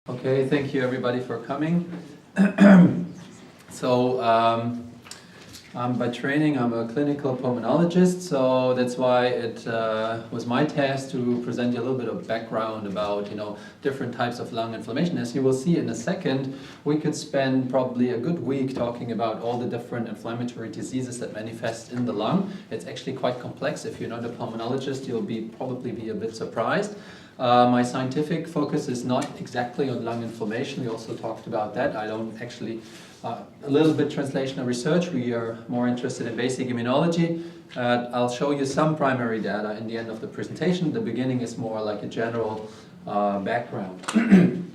Okay, thank you everybody for coming. By training, I'm a clinical pulmonologist, so that's why it was my task to present you a little bit of background about, different types of lung inflammation. As you will see in a second, we could spend probably a good week talking about all the different inflammatory diseases that manifest in the lung. It's actually quite complex. If you're not a pulmonologist, you'll probably be a bit surprised. My scientific focus is not exactly on lung inflammation. We also talked about that. I don't actually, a little bit translational research. We are more interested in basic immunology. I'll show you some primary data in the end of the presentation. The beginning is more like a general background.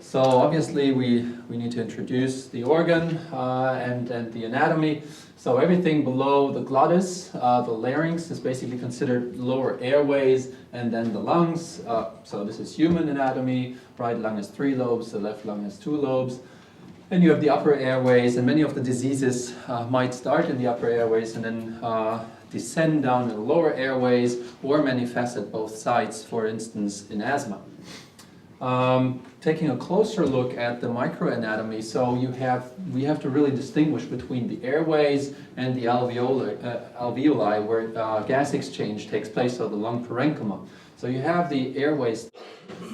So obviously we need to introduce the organ and the anatomy. So everything below the glottis, the larynx, is basically considered lower airways, and then the lungs. So this is human anatomy. Right lung has 3 lobes, the left lung has 2 lobes. And you have the upper airways, and many of the diseases might start in the upper airways and then descend down in the lower airways or manifest at both sides, for instance, in asthma. Taking a closer look at the microanatomy, so we have to really distinguish between the airways and the alveoli where gas exchange takes place, so the lung parenchyma. So you have the airways,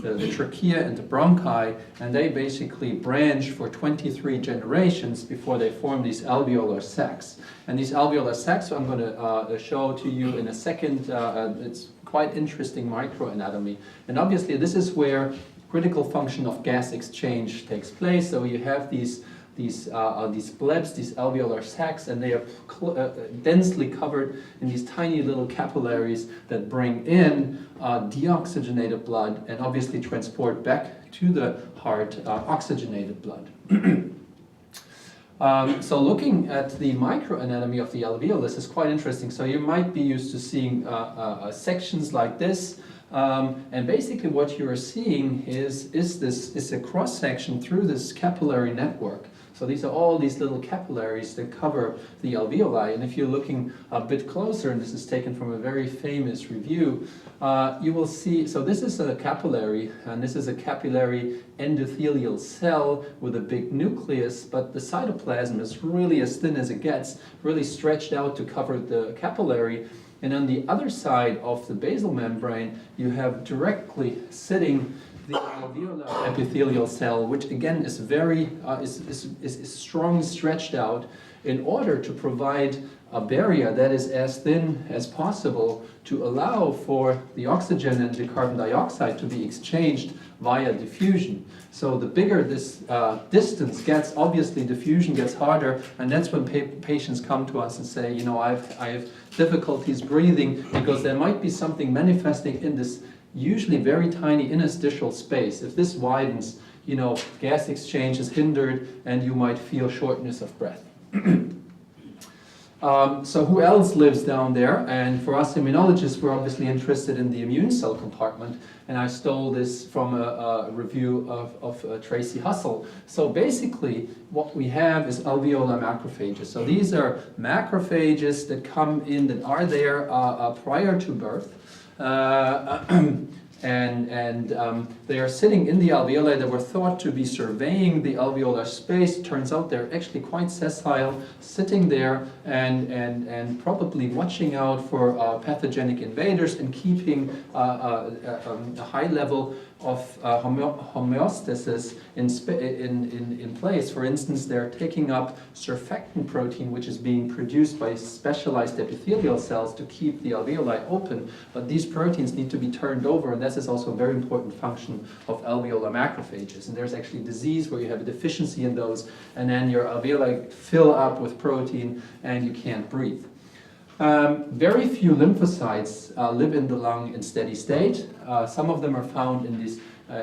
the trachea and the bronchi, and they basically branch for 23 generations before they form these alveolar sacs. And these alveolar sacs, I'm going to show to you in a second. It's quite interesting microanatomy. And obviously this is where critical function of gas exchange takes place. So you have these blebs, these alveolar sacs, and they are densely covered in these tiny little capillaries that bring in deoxygenated blood and obviously transport back to the heart oxygenated blood. So looking at the microanatomy of the alveolus is quite interesting. So you might be used to seeing sections like this. And basically what you are seeing is a cross-section through this capillary network. So these are all these little capillaries that cover the alveoli. And if you're looking a bit closer, and this is taken from a very famous review, you will see, so this is a capillary, and this is a capillary endothelial cell with a big nucleus, but the cytoplasm is really as thin as it gets, really stretched out to cover the capillary. And on the other side of the basal membrane, you have directly sitting the alveolar epithelial cell, which again is very is strongly stretched out in order to provide a barrier that is as thin as possible to allow for the oxygen and the carbon dioxide to be exchanged via diffusion. So the bigger this distance gets, obviously diffusion gets harder, and that's when patients come to us and say, I have difficulties breathing because there might be something manifesting in this usually very tiny interstitial space. If this widens, gas exchange is hindered and you might feel shortness of breath. So who else lives down there? And for us immunologists, we're obviously interested in the immune cell compartment. And I stole this from a review of Tracy Hussle. So basically, what we have is alveolar macrophages. So these are macrophages that come in, that are there prior to birth. They are sitting in the alveoli that were thought to be surveying the alveolar space. Turns out they're actually quite sessile, sitting there and probably watching out for pathogenic invaders and keeping a high level of homeostasis in place. For instance, they're taking up surfactant protein, which is being produced by specialized epithelial cells to keep the alveoli open, but these proteins need to be turned over, and this is also a very important function of alveolar macrophages. And there's actually disease where you have a deficiency in those, and then your alveoli fill up with protein and you can't breathe. Very few lymphocytes live in the lung in steady state. Some of them are found in these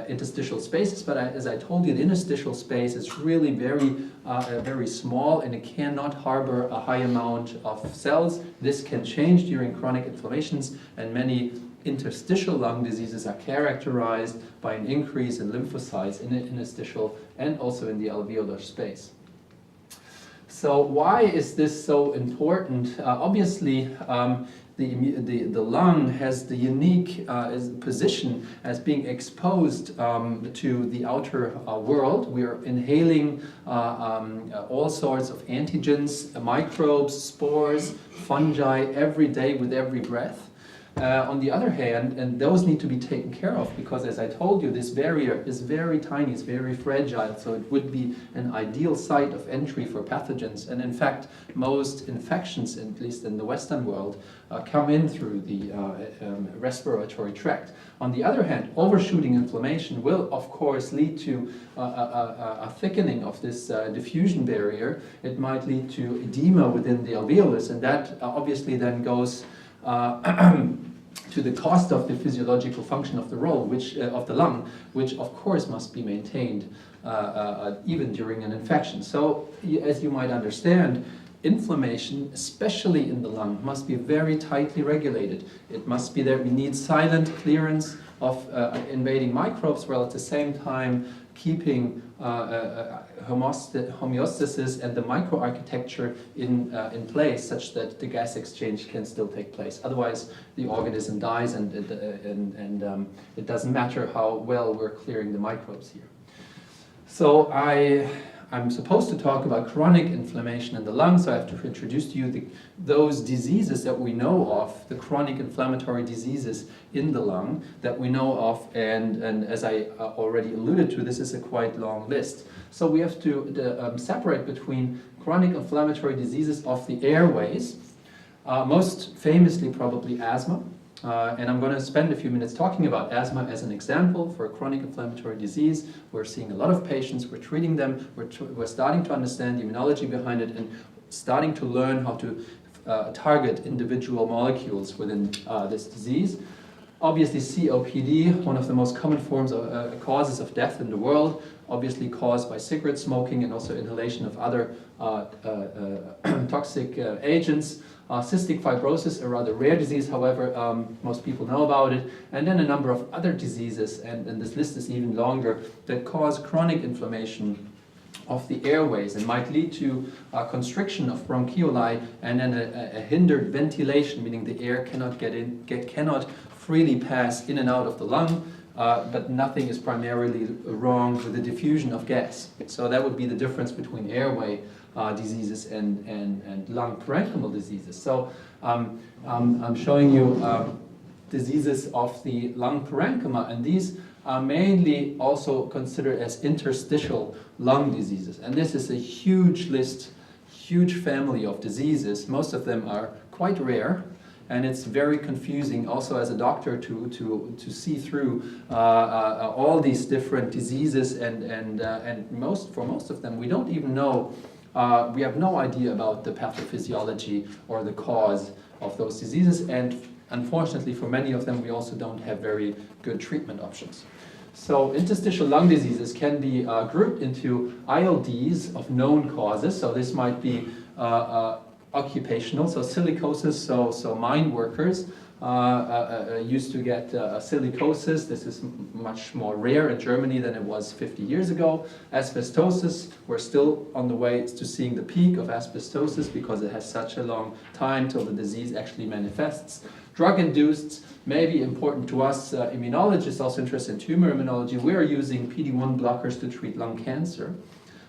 interstitial spaces, but as I told you, the interstitial space is really very small, and it cannot harbor a high amount of cells. This can change during chronic inflammations, and many interstitial lung diseases are characterized by an increase in lymphocytes in the interstitial and also in the alveolar space. So why is this so important? Obviously, the lung has the unique position as being exposed to the outer world. We are inhaling all sorts of antigens, microbes, spores, fungi every day with every breath. On the other hand, and those need to be taken care of because, as I told you, this barrier is very tiny, it's very fragile, so it would be an ideal site of entry for pathogens. And in fact, most infections, at least in the Western world, come in through the respiratory tract. On the other hand, overshooting inflammation will, of course, lead to a thickening of this diffusion barrier. It might lead to edema within the alveolus, and that obviously then goes to the cost of the physiological function of the of the lung, which of course must be maintained even during an infection. So, as you might understand, inflammation, especially in the lung, must be very tightly regulated. It must be there. We need silent clearance of invading microbes, while at the same time keeping homeostasis and the microarchitecture in place, such that the gas exchange can still take place. Otherwise, the organism dies, and it doesn't matter how well we're clearing the microbes here. So I'm supposed to talk about chronic inflammation in the lungs, so I have to introduce to you those diseases that we know of, the chronic inflammatory diseases in the lung that we know of, and as I already alluded to, this is a quite long list. So we have to separate between chronic inflammatory diseases of the airways, most famously probably asthma. And I'm going to spend a few minutes talking about asthma as an example for a chronic inflammatory disease. We're seeing a lot of patients, we're treating them, we're starting to understand the immunology behind it, and starting to learn how to target individual molecules within this disease. Obviously, COPD, one of the most common forms of causes of death in the world, obviously caused by cigarette smoking and also inhalation of other toxic agents. Cystic fibrosis, a rather rare disease, however, most people know about it, and then a number of other diseases, and this list is even longer, that cause chronic inflammation of the airways and might lead to constriction of bronchioli and then a hindered ventilation, meaning the air cannot freely pass in and out of the lung, but nothing is primarily wrong with the diffusion of gas. So that would be the difference between airway diseases and lung parenchymal diseases. So I'm showing you diseases of the lung parenchyma, and these are mainly also considered as interstitial lung diseases. And this is a huge list, huge family of diseases. Most of them are quite rare, and it's very confusing also as a doctor to see through all these different diseases, and for most of them we don't even know. We have no idea about the pathophysiology or the cause of those diseases, and unfortunately for many of them we also don't have very good treatment options. So interstitial lung diseases can be grouped into ILDs of known causes. So this might be occupational, so silicosis, so mine workers used to get silicosis. This is much more rare in Germany than it was 50 years ago. Asbestosis, we're still on the way to seeing the peak of asbestosis because it has such a long time till the disease actually manifests. Drug-induced may be important to us. Immunologists also interested in tumor immunology. We are using PD-1 blockers to treat lung cancer.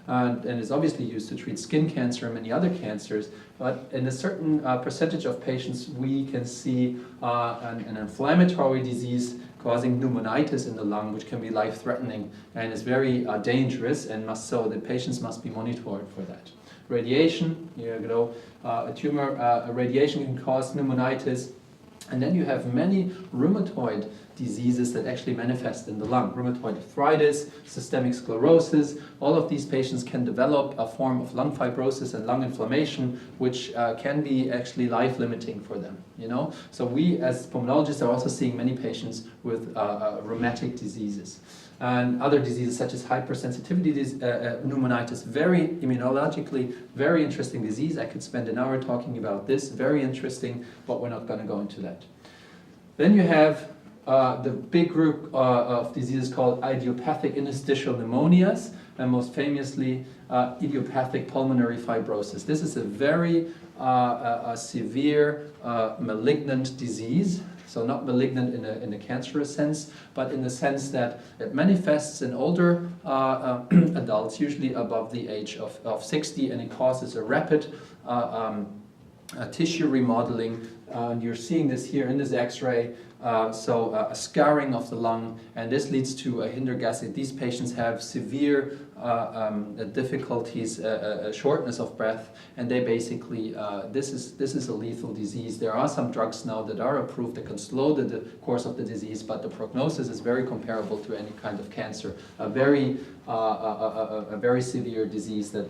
And it's obviously used to treat skin cancer and many other cancers, but in a certain percentage of patients we can see an inflammatory disease causing pneumonitis in the lung, which can be life-threatening and is very dangerous, and the patients must be monitored for that. Radiation, a tumor radiation can cause pneumonitis. And then you have many rheumatoid diseases that actually manifest in the lung. Rheumatoid arthritis, systemic sclerosis, all of these patients can develop a form of lung fibrosis and lung inflammation, which can be actually life-limiting for them. So we as pulmonologists are also seeing many patients with rheumatic diseases. And other diseases such as hypersensitivity pneumonitis, very immunologically, very interesting disease. I could spend an hour talking about this, very interesting, but we're not going to go into that. Then you have the big group of diseases called idiopathic interstitial pneumonias, and most famously idiopathic pulmonary fibrosis. This is a very a severe malignant disease. So not malignant in a cancerous sense, but in the sense that it manifests in older adults, usually above the age of 60, and it causes a rapid tissue remodeling. And you're seeing this here in this X-ray. So a scarring of the lung, and this leads to a hinder gastric. These patients have severe difficulties, shortness of breath, and they basically, this is a lethal disease. There are some drugs now that are approved that can slow the course of the disease, but the prognosis is very comparable to any kind of cancer. A very severe disease that,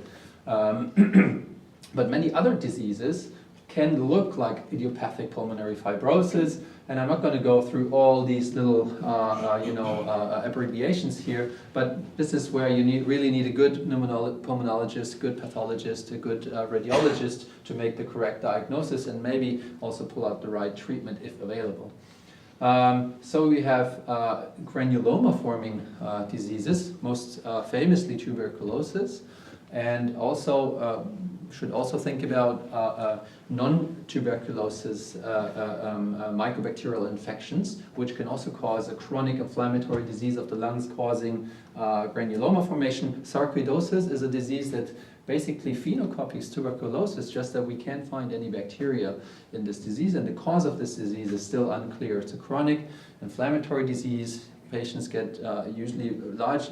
but many other diseases can look like idiopathic pulmonary fibrosis, and I'm not going to go through all these little, abbreviations here, but this is where you really need a good pulmonologist, good pathologist, a good radiologist to make the correct diagnosis and maybe also pull out the right treatment if available. So we have granuloma-forming diseases, most famously tuberculosis, and also should also think about non-tuberculosis microbacterial infections, which can also cause a chronic inflammatory disease of the lungs causing granuloma formation. Sarcoidosis is a disease that basically phenocopies tuberculosis, just that we can't find any bacteria in this disease, and the cause of this disease is still unclear. It's a chronic inflammatory disease. Patients get usually large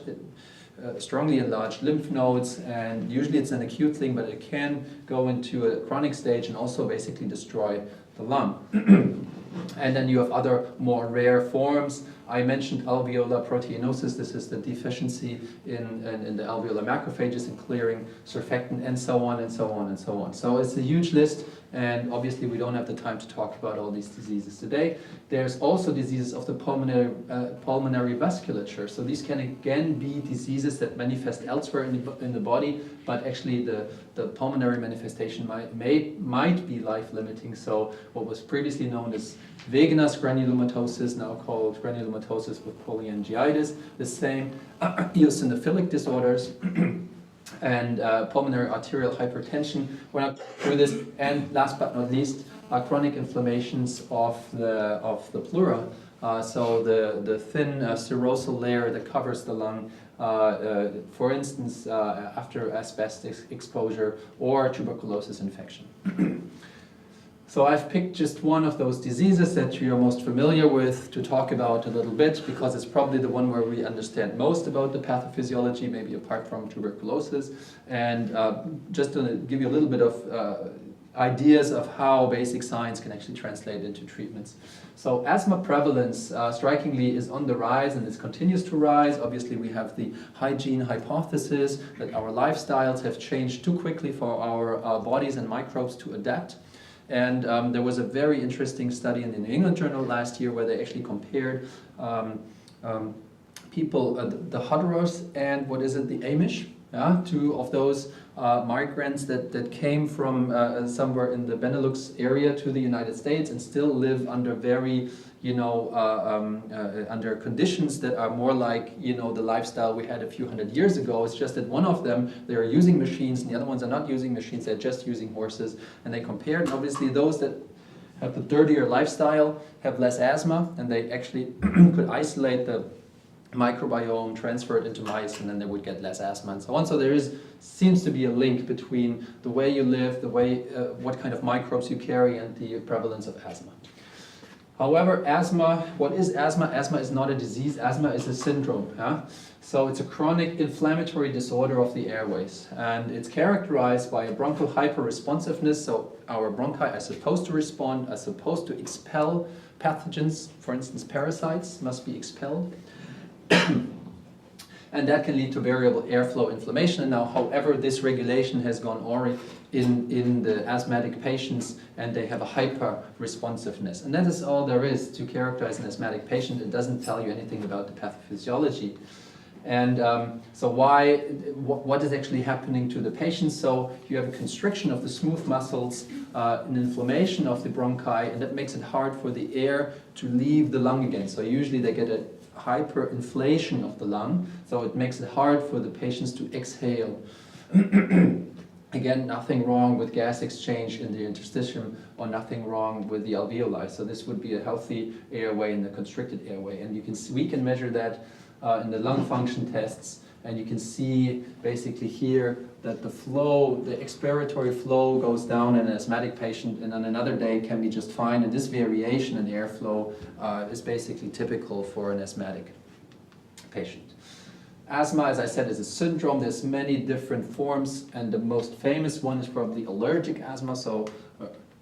strongly enlarged lymph nodes, and usually it's an acute thing, but it can go into a chronic stage and also basically destroy the lung. And then you have other more rare forms. I mentioned alveolar proteinosis. This is the deficiency in the alveolar macrophages in clearing surfactant, and so on and so on and so on. So it's a huge list, and obviously we don't have the time to talk about all these diseases today. There's also diseases of the pulmonary vasculature. So these can again be diseases that manifest elsewhere in the body, but actually the pulmonary manifestation might be life-limiting. So what was previously known as vagus granulomatosis, now called granulomatosis with polyangiitis, the same eosinophilic disorders, and pulmonary arterial hypertension. We're not through this. And last but not least, chronic inflammations of the pleura. So the thin serosal layer that covers the lung, for instance, after asbestos exposure or tuberculosis infection. So I've picked just one of those diseases that you're most familiar with to talk about a little bit, because it's probably the one where we understand most about the pathophysiology, maybe apart from tuberculosis, and just to give you a little bit of ideas of how basic science can actually translate into treatments. So asthma prevalence, strikingly, is on the rise, and it continues to rise. Obviously, we have the hygiene hypothesis that our lifestyles have changed too quickly for our bodies and microbes to adapt. And there was a very interesting study in the New England Journal last year where they actually compared people, the Hutterers and what is it, the Amish, two of those migrants that came from somewhere in the Benelux area to the United States and still live under very, under conditions that are more like, the lifestyle we had a few hundred years ago. It's just that one of them, they're using machines, and the other ones are not using machines, they're just using horses. And they compared, and obviously those that have the dirtier lifestyle have less asthma, and they actually could isolate the microbiome, transfer it into mice, and then they would get less asthma and so on. So there seems to be a link between the way you live, the way, what kind of microbes you carry, and the prevalence of asthma. However, asthma, what is asthma? Asthma is not a disease, asthma is a syndrome. So it's a chronic inflammatory disorder of the airways, and it's characterized by a bronchial hyperresponsiveness. So our bronchi are supposed to respond, are supposed to expel pathogens, for instance parasites must be expelled. And that can lead to variable airflow inflammation. And now, however, this regulation has gone awry in the asthmatic patients, and they have a hyper-responsiveness. And that is all there is to characterize an asthmatic patient. It doesn't tell you anything about the pathophysiology. And so what is actually happening to the patients? So you have a constriction of the smooth muscles, an inflammation of the bronchi, and that makes it hard for the air to leave the lung again. So usually they get a hyperinflation of the lung, so it makes it hard for the patients to exhale. Again, nothing wrong with gas exchange in the interstitium or nothing wrong with the alveoli. So this would be a healthy airway and a constricted airway. And we can measure that in the lung function tests. And you can see basically here that the flow, the expiratory flow goes down in an asthmatic patient, and on another day can be just fine. And this variation in airflow is basically typical for an asthmatic patient. Asthma, as I said, is a syndrome. There's many different forms, and the most famous one is probably allergic asthma. So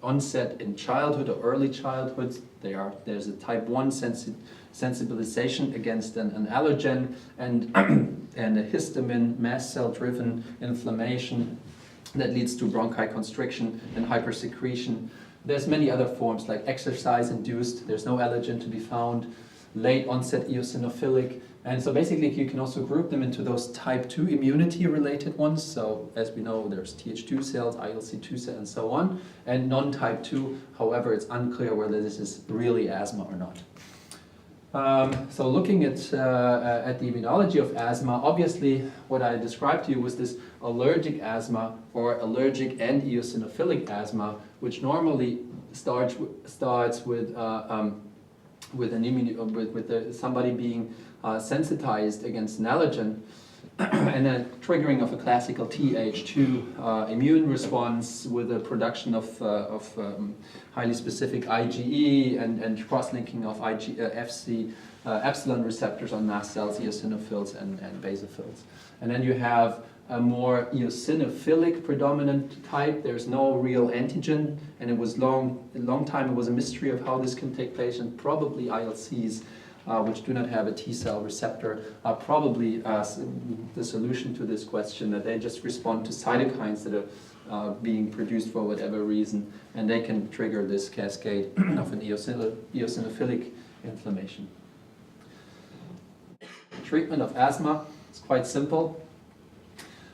onset in childhood or early childhood. There's a type 1 sensibilization against an allergen and, and a histamine mast cell driven inflammation that leads to bronchoconstriction and hypersecretion. There's many other forms like exercise induced. There's no allergen to be found. Late onset eosinophilic. And so basically you can also group them into those type 2 immunity related ones. So as we know, there's Th2 cells, ILC2 cells, and so on. And non-type 2, however, it's unclear whether this is really asthma or not. So looking at the immunology of asthma, obviously what I described to you was this allergic asthma or allergic and eosinophilic asthma, which normally starts with somebody being sensitized against an allergen and a triggering of a classical Th2 immune response with the production of highly specific IgE and cross-linking of Fc epsilon receptors on mast cells, eosinophils and basophils. And then you have a more eosinophilic predominant type. There's no real antigen, and it was a long time it was a mystery of how this can take place, and probably ILCs, which do not have a T cell receptor, are probably the solution to this question, that they just respond to cytokines that are being produced for whatever reason, and they can trigger this cascade of an eosinophilic inflammation. Treatment of asthma is quite simple.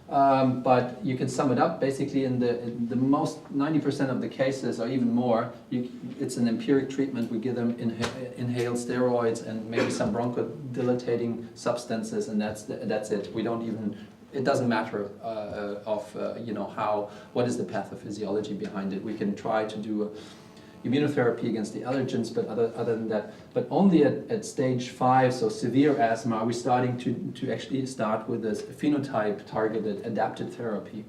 But you can sum it up basically in the most 90% of the cases, or even more, it's an empiric treatment. We give them inhaled steroids and maybe some bronchodilatating substances, and that's it. We don't even, it doesn't matter what is the pathophysiology behind it. We can try to do immunotherapy against the allergens, but other than that, but only at stage 5, so severe asthma, are we starting to actually start with this phenotype targeted adapted therapy.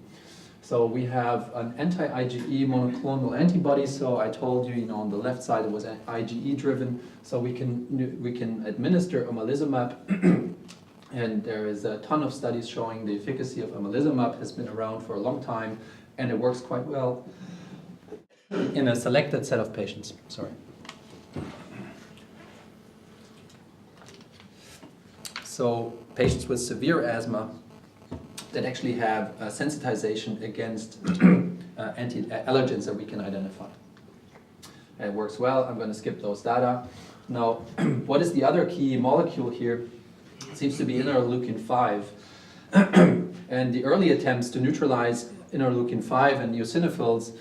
So we have an anti-IgE monoclonal antibody. So I told you, on the left side it was IgE driven. So we can administer omalizumab, and there is a ton of studies showing the efficacy of omalizumab has been around for a long time, and it works quite well in a selected set of patients. Sorry. So patients with severe asthma that actually have sensitization against anti-allergens that we can identify. It works well. I'm going to skip those data. Now, what is the other key molecule here? It seems to be interleukin-5. And the early attempts to neutralize interleukin-5 and eosinophils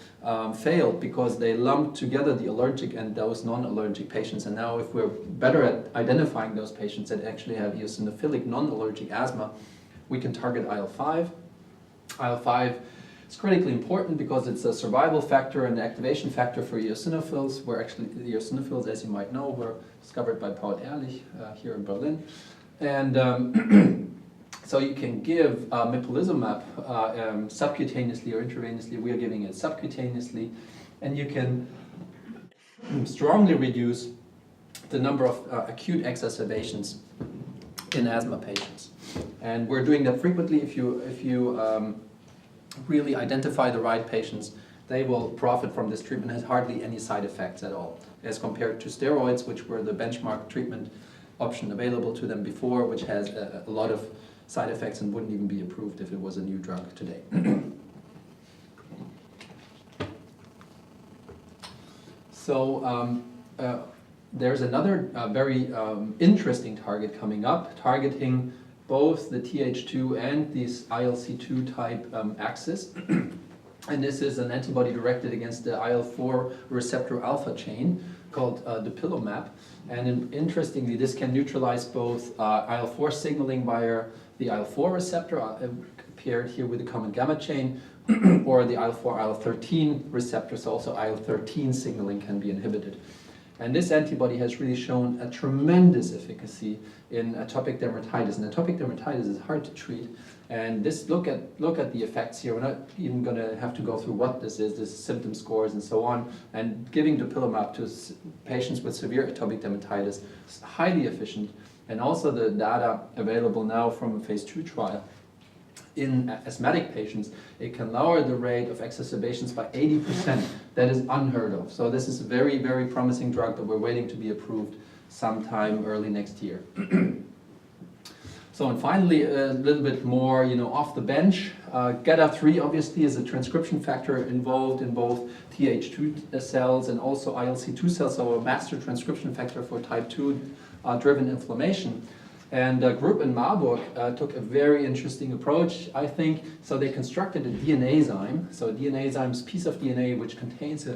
failed because they lumped together the allergic and those non-allergic patients. And now if we're better at identifying those patients that actually have eosinophilic non-allergic asthma, we can target IL-5. IL-5 is critically important because it's a survival factor and activation factor for eosinophils, where actually the eosinophils, as you might know, were discovered by Paul Ehrlich here in Berlin. And so you can give mepolizumab subcutaneously or intravenously. We are giving it subcutaneously, and you can strongly reduce the number of acute exacerbations in asthma patients. And we're doing that frequently. If you really identify the right patients, they will profit from this treatment. It has hardly any side effects at all, as compared to steroids, which were the benchmark treatment option available to them before, which has a lot of side effects and wouldn't even be approved if it was a new drug today. So there's another very interesting target coming up, targeting both the Th2 and this ILC2 type axis. And this is an antibody directed against the IL-4 receptor alpha chain called dupilumab. And interestingly, this can neutralize both IL-4 signaling via the IL-4 receptor, paired here with the common gamma chain, or the IL-4, IL-13 receptors, also IL-13 signaling can be inhibited. And this antibody has really shown a tremendous efficacy in atopic dermatitis. And atopic dermatitis is hard to treat. And this, look at the effects here. We're not even going to have to go through what this is symptom scores and so on. And giving dupilumab to patients with severe atopic dermatitis is highly efficient. And also the data available now from a phase 2 trial in asthmatic patients, it can lower the rate of exacerbations by 80%. That is unheard of. So this is a very, very promising drug that we're waiting to be approved sometime early next year. So, and finally, a little bit more, off the bench. GATA3 obviously is a transcription factor involved in both Th2 cells and also ILC2 cells, so a master transcription factor for type 2 driven inflammation. And the group in Marburg took a very interesting approach, I think. So they constructed a DNA enzyme. So a DNA enzyme is a piece of DNA which contains a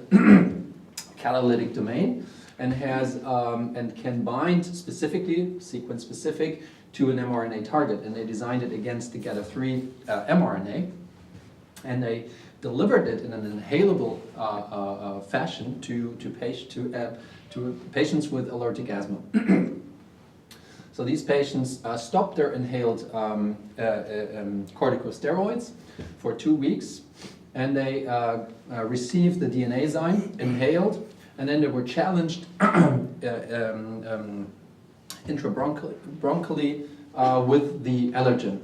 catalytic domain and has and can bind specifically, sequence specific, to an mRNA target. And they designed it against the GATA3 mRNA, and they delivered it in an inhalable fashion to patients with allergic asthma. So these patients stopped their inhaled corticosteroids for 2 weeks, and they received the DNA enzyme inhaled, and then they were challenged intrabronchially with the allergen.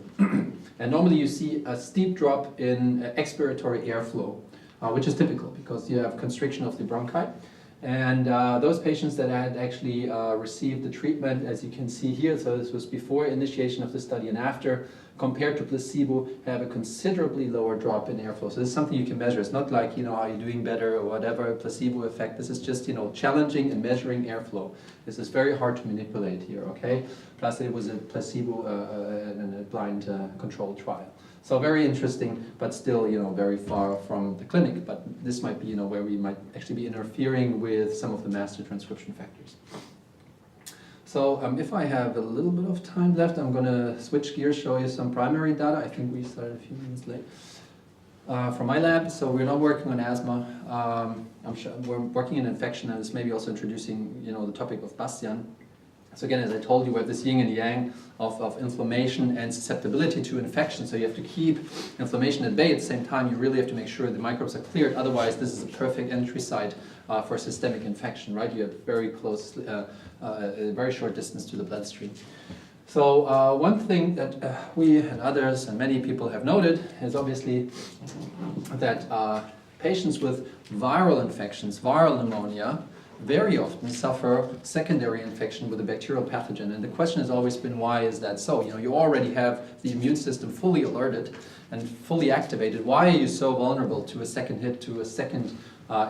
And normally you see a steep drop in expiratory airflow, which is typical because you have constriction of the bronchi. And those patients that had actually received the treatment, as you can see here, so this was before initiation of the study and after, compared to placebo, have a considerably lower drop in airflow. So this is something you can measure. It's not like, are you doing better or whatever, placebo effect. This is just, challenging and measuring airflow. This is very hard to manipulate here, okay? Plus it was a placebo and a blind controlled trial. So very interesting, but still, very far from the clinic. But this might be, where we might actually be interfering with some of the master transcription factors. So if I have a little bit of time left, I'm going to switch gears, show you some primary data. I think we started a few minutes late. From my lab, so we're not working on asthma. I'm sure we're working in infection, and this may be also introducing, the topic of Bastian. So again, as I told you, we have this yin and yang of inflammation and susceptibility to infection. So you have to keep inflammation at bay. At the same time, you really have to make sure the microbes are cleared. Otherwise, this is a perfect entry site for systemic infection, right? You have very close, a very short distance to the bloodstream. So one thing that we and others and many people have noted is obviously that patients with viral infections, viral pneumonia, very often suffer secondary infection with a bacterial pathogen. And the question has always been, why is that so? You already have the immune system fully alerted and fully activated. Why are you so vulnerable to a second hit, to a second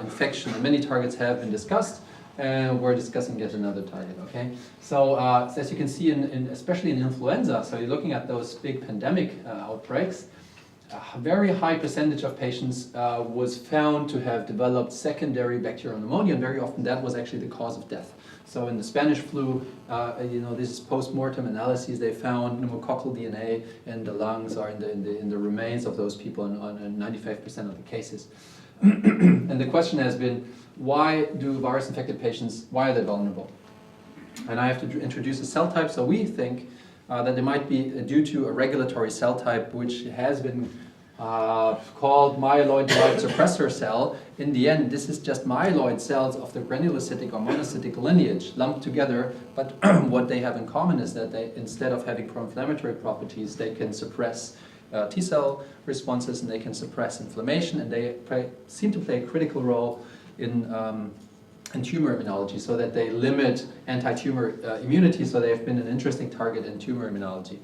infection? And many targets have been discussed, and we're discussing yet another target, okay? So as you can see, especially in influenza, so you're looking at those big pandemic outbreaks, a very high percentage of patients was found to have developed secondary bacterial pneumonia, and very often that was actually the cause of death. So in the Spanish flu, this is post-mortem analyses, they found pneumococcal DNA in the lungs or in the remains of those people in 95% of the cases. And the question has been, why do virus-infected patients, why are they vulnerable? And I have to introduce a cell type. So we think that it might be due to a regulatory cell type which has been called myeloid-derived suppressor cell. In the end, this is just myeloid cells of the granulocytic or monocytic lineage lumped together, but what they have in common is that they, instead of having pro-inflammatory properties, they can suppress T-cell responses, and they can suppress inflammation, and they seem to play a critical role in tumor immunology, so that they limit anti-tumor immunity, so they have been an interesting target in tumor immunology.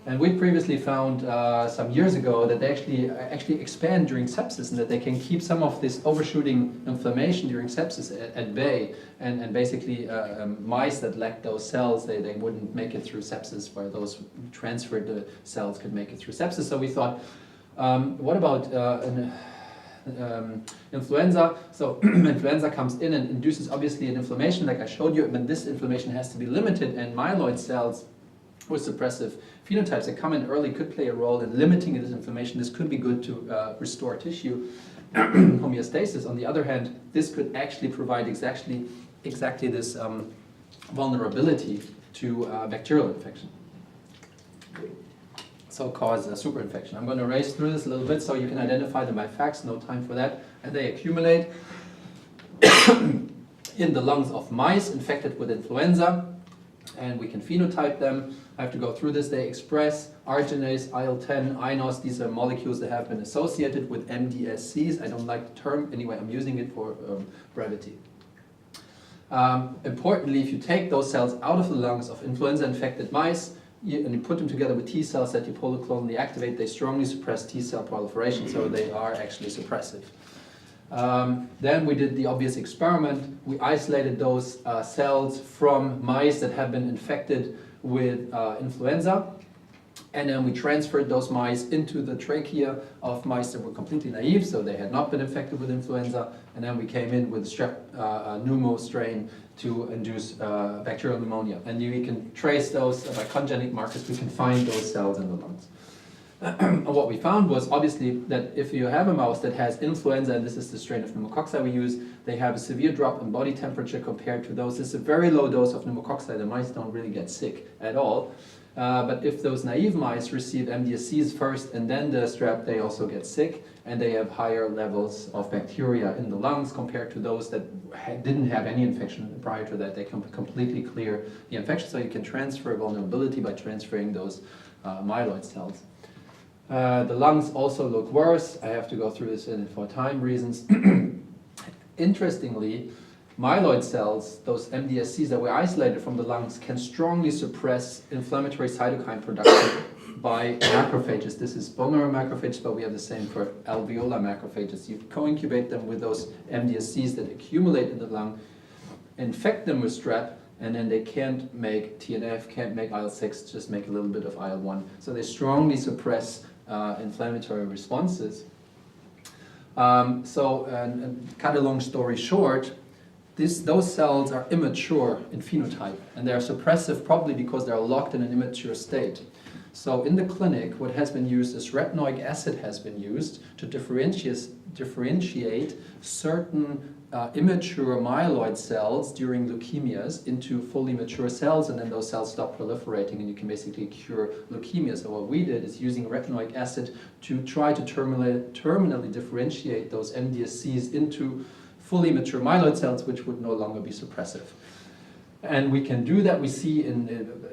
And we previously found some years ago that they actually expand during sepsis, and that they can keep some of this overshooting inflammation during sepsis at bay, and basically mice that lacked those cells, they wouldn't make it through sepsis, where those transferred cells could make it through sepsis. So we thought, what about influenza? So influenza comes in and induces obviously an inflammation like I showed you, but this inflammation has to be limited, and myeloid cells with suppressive phenotypes that come in early could play a role in limiting this inflammation. This could be good to restore tissue homeostasis. On the other hand, this could actually provide exactly this vulnerability to bacterial infection. So cause a superinfection. I'm going to race through this a little bit so you can identify them by facts, no time for that. And they accumulate in the lungs of mice infected with influenza, and we can phenotype them. I have to go through this. They express arginase, IL-10, INOS. These are molecules that have been associated with MDSCs. I don't like the term. Anyway, I'm using it for brevity. Importantly, if you take those cells out of the lungs of influenza-infected mice and you put them together with T cells that you polyclonally activate, they strongly suppress T cell proliferation, so they are actually suppressive. Then we did the obvious experiment. We isolated those cells from mice that had been infected with influenza, and then we transferred those mice into the trachea of mice that were completely naive, so they had not been infected with influenza, and then we came in with strep pneumo strain to induce bacterial pneumonia. And we can trace those by congenic markers. We can find those cells in the lungs. And what we found was obviously that if you have a mouse that has influenza, and this is the strain of pneumococci we use, they have a severe drop in body temperature compared to those. This is a very low dose of pneumococci. The mice don't really get sick at all. But if those naive mice receive MDSCs first and then the strep, they also get sick, and they have higher levels of bacteria in the lungs compared to those that didn't have any infection prior to that. They can completely clear the infection, so you can transfer vulnerability by transferring those myeloid cells. The lungs also look worse. I have to go through this for time reasons. Interestingly, myeloid cells, those MDSCs that were isolated from the lungs, can strongly suppress inflammatory cytokine production by macrophages. This is bone marrow macrophages, but we have the same for alveolar macrophages. You co-incubate them with those MDSCs that accumulate in the lung, infect them with strep, and then they can't make TNF, can't make IL-6, just make a little bit of IL-1. So they strongly suppress inflammatory responses. Cut a long story short, those cells are immature in phenotype, and they are suppressive probably because they are locked in an immature state. So in the clinic, what has been used is retinoic acid has been used to differentiate certain immature myeloid cells during leukemias into fully mature cells, and then those cells stop proliferating and you can basically cure leukemia. So what we did is using retinoic acid to try to terminally differentiate those MDSCs into fully mature myeloid cells, which would no longer be suppressive. And we can do that. We see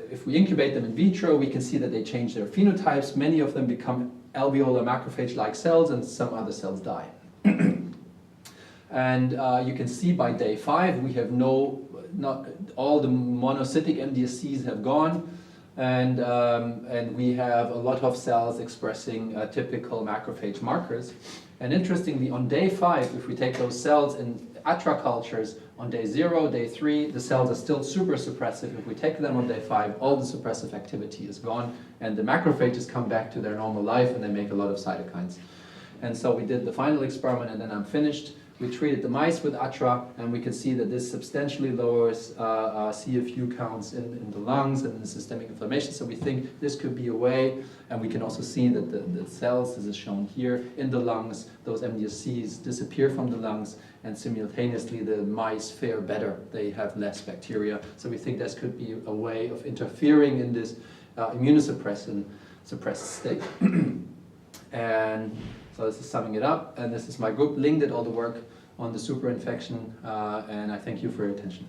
if we incubate them in vitro, we can see that they change their phenotypes. Many of them become alveolar macrophage-like cells, and some other cells die. And you can see by day 5, we have not all the monocytic MDSCs have gone, and we have a lot of cells expressing typical macrophage markers. And interestingly, on day 5, if we take those cells in ATRA cultures, on day 0, day 3, the cells are still super suppressive. If we take them on day 5, all the suppressive activity is gone, and the macrophages come back to their normal life, and they make a lot of cytokines. And so we did the final experiment, and then I'm finished. We treated the mice with ATRA, and we can see that this substantially lowers CFU counts in the lungs and in the systemic inflammation. So we think this could be a way, and we can also see that the cells, as is shown here, in the lungs, those MDSCs disappear from the lungs, and simultaneously the mice fare better. They have less bacteria. So we think this could be a way of interfering in this suppressed state. And so this is summing it up, and this is my group. Ling did all the work on the superinfection, and I thank you for your attention.